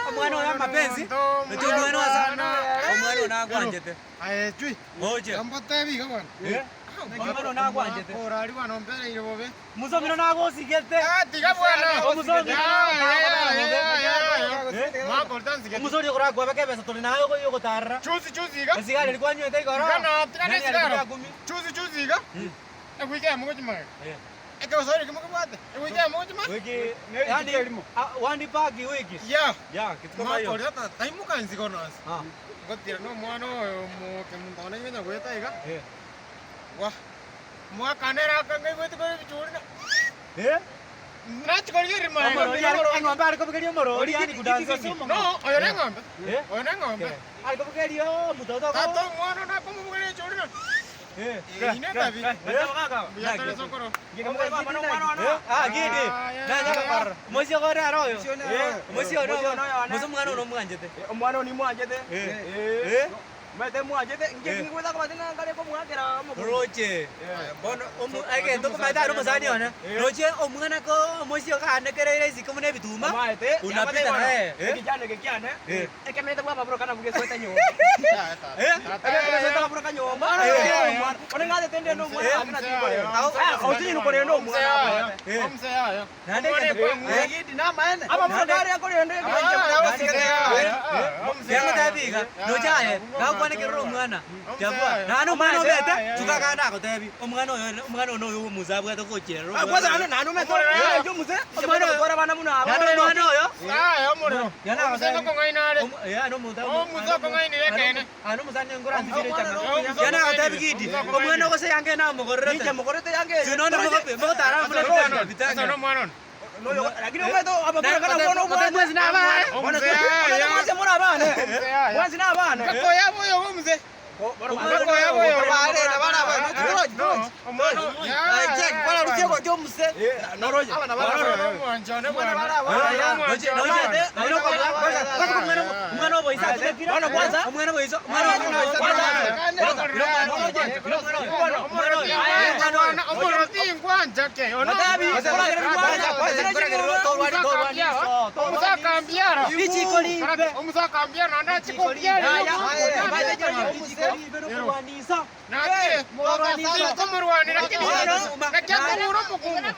Omwana wa mapenzi. Ndio omwana wa sana. Omwana unagwanjete. Aye chui. Oje. Ambatebi kabana. Omwana unagwanjete. Ora ali bana ombere ile bobe. Musomiro nagosigete. Tiga bwana. Musomiro. Ma kortan sigete. Musomiro kuragwa bakebesa tuli nayo ko yoko tarra. Chuzi ga. Sigara ilikuwa nywete igoro. Kana sigara. Chuzi ga. Wiki mungu jima. Eke wasori kimo kabate. Wiki mungu jima. Wiki. Yani wandi pagi wiki. Ya, kitu kama hiyo. Ma kortan taimu kanzi konas. Gotira no mwana mo kemuntone ngenya gweta iga. Wah. Mua kanera kangai gweta ko bichurina. Nach kori rima. Ano ambari ko begerio moro. Ori ani kudanza. No, oyo ngombe. Oyo ngombe. Ari ko begerio mutoto. Tato mwana na ko mo begerio churina. Ine tabi. Ya tole sokoro. Gini. Nanya par. Mosio gore aroyo. Mosio no. Moso mwana no mwanjete. Mwana ni mwanjete. Mete mwanjete. Nje ngweza kwa tena ngale ko mwakera mo. Roche. Bono omu age ndo maita no masani ona. Roche omwana ko mosio ka ne kerere siko mune bituma. Maete. Unapita na kijana kikiane. Eke mete kwa bro kana buge sweta nyo. Eke sweta bro kana nyo. Ona ngade tende no mwana akina tibo. Au tini no kore no mwana. Omse ya. Nande ke dinama ene. Aba bro gari akore ende. Yango tabiga. Roche kwana kero mwana jabwa nanu mwana bete tukakana ko tebi omwana ono yo muzabwa to kochero kwanza nanu meto yo muze omwana bora bana muna nanu mwana yo yo muro yana muze ko ngainare ya no muza muze ko ngainire kene anu muzanye ngora ndire changa yana ko tebi gidi omwana ko se yange na mogorete nije mogorete yange sino no mo tara muna bitanga no mwana no yo lakini umeto aba bora kana kono mwana mwezi na bana mwezi mwana bana mwezi na bana ko yabo yo muze bora yabo yo bana na bana bana omwana check bora rucheko jo muze no roje abana bana mwanja ne bwana mwana wa isa mwana kwanza mwana wa isa mwana omwana tingwanja ke ono Muzakambiara. Bichikolibe. Muzakambiara na chikolibe. Nati. Kumurwani lakini nakyangu mukungu.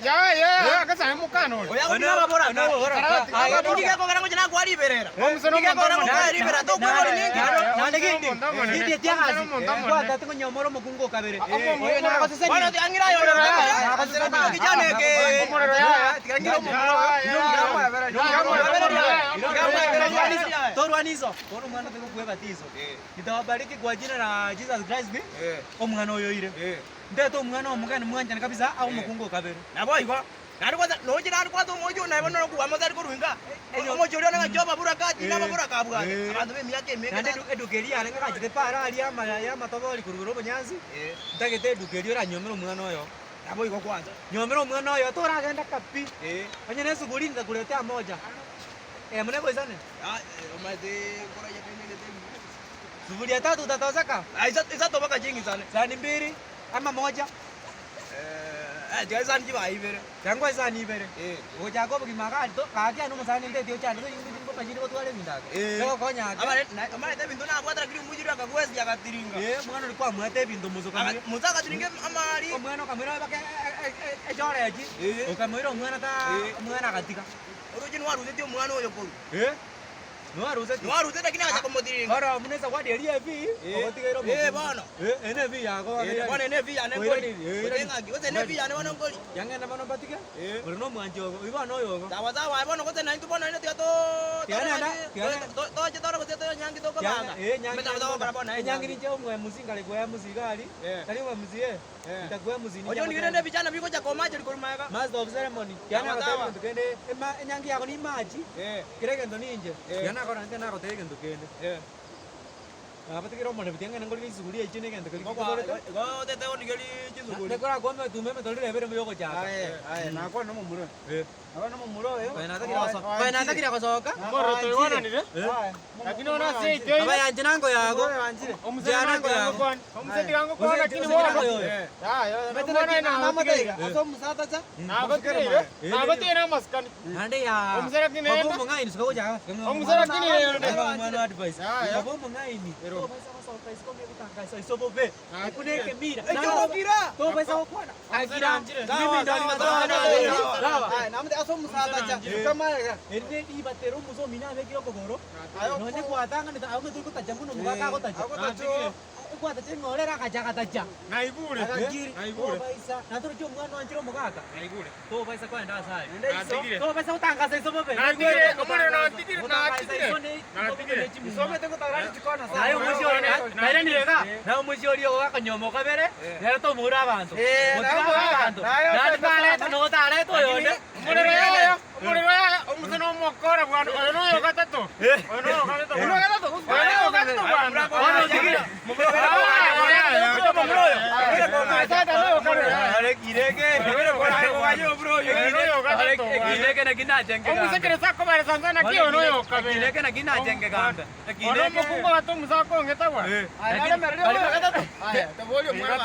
Ya kasa mukano. Ona bora no bora. Aya ndike ko kana kujana kwali berera. Omusano ko kwali berera to ko ni ningi. Nande gindi. Gindi tiazi. Kwa tatu ko nyomoro mukungu kabere. Oyo na ko sese. Bana angira yo. Kijana ke. Tikangira Torwanizo. Toru mwana teko kuebatizo. Nitawabariki kwa jina la Jesus Christ. Omwana oyo ire. Ndeto omwana omugani mwanjana kabisa au mukungu kabere. Nabo iko. Nari kwanza noje nari kwanza mojo na bono ku amazari ko ruinga. Mojo ryo na joba bura kati na bura kabwa. Abantu be miyake meka. Nande edukeria ale ngaka jite para ali ama ya matoboli kuruguro bonyanzi. Ndagete edukerio ra nyomero omwana oyo. Nabo iko kwanza. Nyomero omwana oyo toragenda kapi. Onye nesu gulinga kuletea moja. Mune boizane. Omade kora ya kenele temu. Sufuria tatu utatoseka? Isa toboka jingi sana. Sahani mbili ama moja? Tiga sahani jiba ibere. Changwa sahani ibere. Oja ko bukimaka to kaki anu sahani nde tio chana to yingi ko kajini ko twale mindaka. Ko konya. Amare te bintu na abwatra kiri mujiri akagwezi yakatiringa. Mwana ulikuwa mwete bintu muzo kamwe. Muzaka tiringe amari. Omwana kamera bake ejore aji. Okamwira omwana ta omwana katika. Orojini waruze tio mwana oyo ko. No aruze. No aruze lakini acha komotiringa. Ora muneza wadi eli evi. Ogotigero mo. Bana. Ene vi yako. Bana ene vi ane ngoli. Otenga gi. Oze ene vi ane wana ngoli. Yangena bana batike. Ora no mwanjo. Iba no yo. Tawa tawa bana kote na bana ine tio to. Tiana na. To je toro kote to nyangi to ko banga. Nyangi. Meta tawa bara bana. Nyangi ni je mwe musinga le kwa musigari. Kali mwe musie. Itakuwa muzini. Ojo ni ngende vijana biko cha komaje liko rumaga. Master of ceremony. Yana ko tukende. Nyangi yako ni maji. Kireke ndo ninje. Yana ko nante na ko tege ndo kende. Apa tu kira mana betul kan angkor ni suguri aja ni kan tu Ko kalau kita ko tete on geli chisuguri. Dekora gua me tu me tolong lebar me yoko jaga. Aye, na kwa namo muro. Ako namo muro yo. Kaya nata kira kosoka. Muro to wana ni de. Lakini ona si ito. Aba yanjina ngo yako. Omuzana ngo yako. Omuzeti wangu kwa lakini muro. Ya, mwana na mama tega. Aso musata cha. Na batire. Na batire maskani. Ande ya. Omuzara kini Babu enda. mengai ni suka jaga. Omuzara kini enda. Babu advice. Babu mengai ni. Pero. Isobobe. Ikune kemira. Ejo kira. To pesa okwana. Akira. Mimi ndo nimezoea. Dawa. Namde aso musata cha. Kama Ende di batero muso mina me kiro kokoro. No ne kuatanga ni ta aume tu ko tajambu no muka ko tajam. Ko tajam ngore ra kaja kataja. Na ibure. Na ibure. Paisa. Na tu jo mwana anjiro mukaka. Na ibure. To paisa kwa nda sai. Na tigire. To paisa utanga sai isobobe. Na tigire. Omone na tigire. Na tigire. Na tigire. isome tengo tarani chikona Na yo mushori na ile nirega. Na mushori yo akanyomo kabere. Na to mura abantu. Mutaka abantu. Na tale no tale to yo ne. Omone roya. Omone roya. Omuzano mokora bwana. Ono yo katato. Ono yo katato. Ono yo katato. Ono yo katato bwana. Ono tigire. Are kireke. Kireke na kina jenge. Omusekere sako bare sanzana ki ono yo kabere. Kireke na kina jenge ganda. Ono mukungo ato musako ngeta bwa. Ayale merdio katato. Aya, te volio mwana.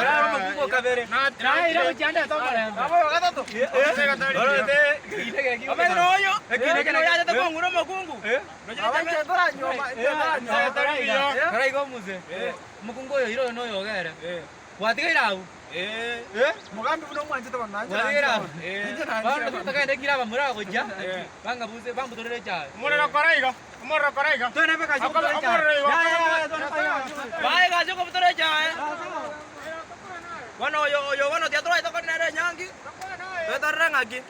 Ora mukungo kabere. Na ira ujanda to mara. Abo katato. Ora te kireke ki. Abe noyo. Kireke na ya te konguro mukungu. Abache tora nyoma. Karai go muze. Mukungo yo iro no yo gere. Watiga irau. Mugambi buno mwanje to bana. Watiga irau. Bang tu taka ende kira bamura ko ja. Bang buse bang butore ja. Omone rokoraiga. Omone rokoraiga. To na beka jo. Ya to na pa. Bae ga jo ko butore ja. Wano yo wano teatro ito ko nere nyangi. Teatro ngagi.